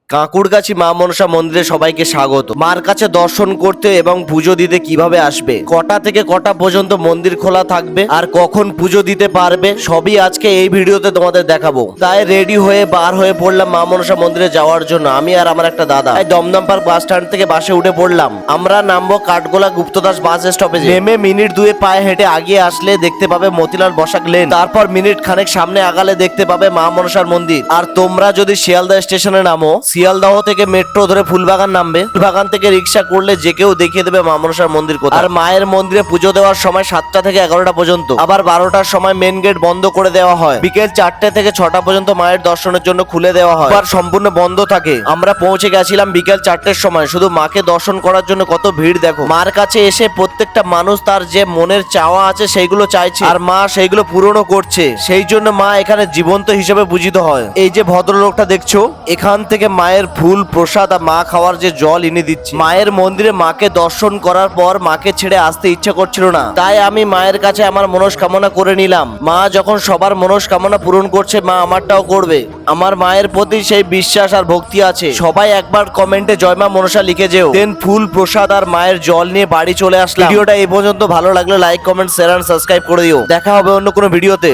কাঁকুড়গাছি মা মনসা মন্দিরে সবাইকে স্বাগত। মার কাছে দর্শন করতে এবং পুজো দিতে কিভাবে আসবে, কটা থেকে কটা পর্যন্ত মন্দির খোলা থাকবে আর কখন পুজো দিতে পারবে, সবই আজকে এই ভিডিওতে তোমাদের দেখাবো। তাই রেডি হয়ে বার হয়ে পড়লাম মা মনসা মন্দিরে যাওয়ার জন্য। আমি আর আমার একটা দাদা দমদম পার্ক বাস স্ট্যান্ড থেকে বাসে উঠে পড়লাম। আমরা নামবো কাঠগোলা গুপ্তদাস বাস স্টপেজে। নেমে মিনিট দুয়ে পায়ে হেঁটে আগিয়ে আসলে দেখতে পাবে মতিলাল বসাক লেন। তারপর মিনিট খানেক সামনে আগালে দেখতে পাবে মা মনসার মন্দির। আর তোমরা যদি শিয়ালদা স্টেশনে নামো, শিয়ালদাহ থেকে মেট্রো ধরে ফুলবাগান নামবে। ফুলবাগান থেকে রিক্সা করলে যে কেউ দেখিয়ে দেবে মা মনসার মন্দির কোথায়। আর মায়ের মন্দিরে পুজো দেওয়ার সময় 7টা থেকে 11টা পর্যন্ত, আবার 12টার সময় মেন গেট বন্ধ করে দেওয়া হয়। বিকেল 4টে থেকে 6টা পর্যন্ত মায়ের দর্শনের জন্য খুলে দেওয়া হয়, আর সম্পূর্ণ বন্ধ থাকে। আমরা পৌঁছে গেছিলাম বিকেল 4টের সময়। শুধু মাকে দর্শন করার জন্য কত ভিড় দেখো। মার কাছে এসে প্রত্যেকটা মানুষ তার যে মনের চাওয়া আছে সেইগুলো চাইছে, আর মা সেইগুলো পূরণও করছে। সেই জন্য মা এখানে জীবন্ত হিসেবে পূজিত হয়। এই যে ভদ্রলোকটা দেখছো, এখান থেকে মায়ের ফুল প্রসাদ আর মা খাওয়ার যে জল এনে দিচ্ছে। মায়ের মন্দিরে মাকে দর্শন করার পর মাকে ছেড়ে আসতে ইচ্ছা করছিল না, তাই আমি মায়ের কাছে আমার মনস্কামনা করে নিলাম। মা যখন সবার মনস্কামনা পূরণ করছে, মা আমারটাও করবে। আমার মায়ের প্রতি সেই বিশ্বাস আর ভক্তি আছে। সবাই একবার কমেন্টে জয় মা মনসা লিখে যেও। দেন ফুল প্রসাদ আর মায়ের জল নিয়ে বাড়ি চলে আসলাম। ভিডিওটা এই পর্যন্ত ভালো লাগলে like comment share and subscribe করে দিও। দেখা হবে অন্য কোনো ভিডিওতে।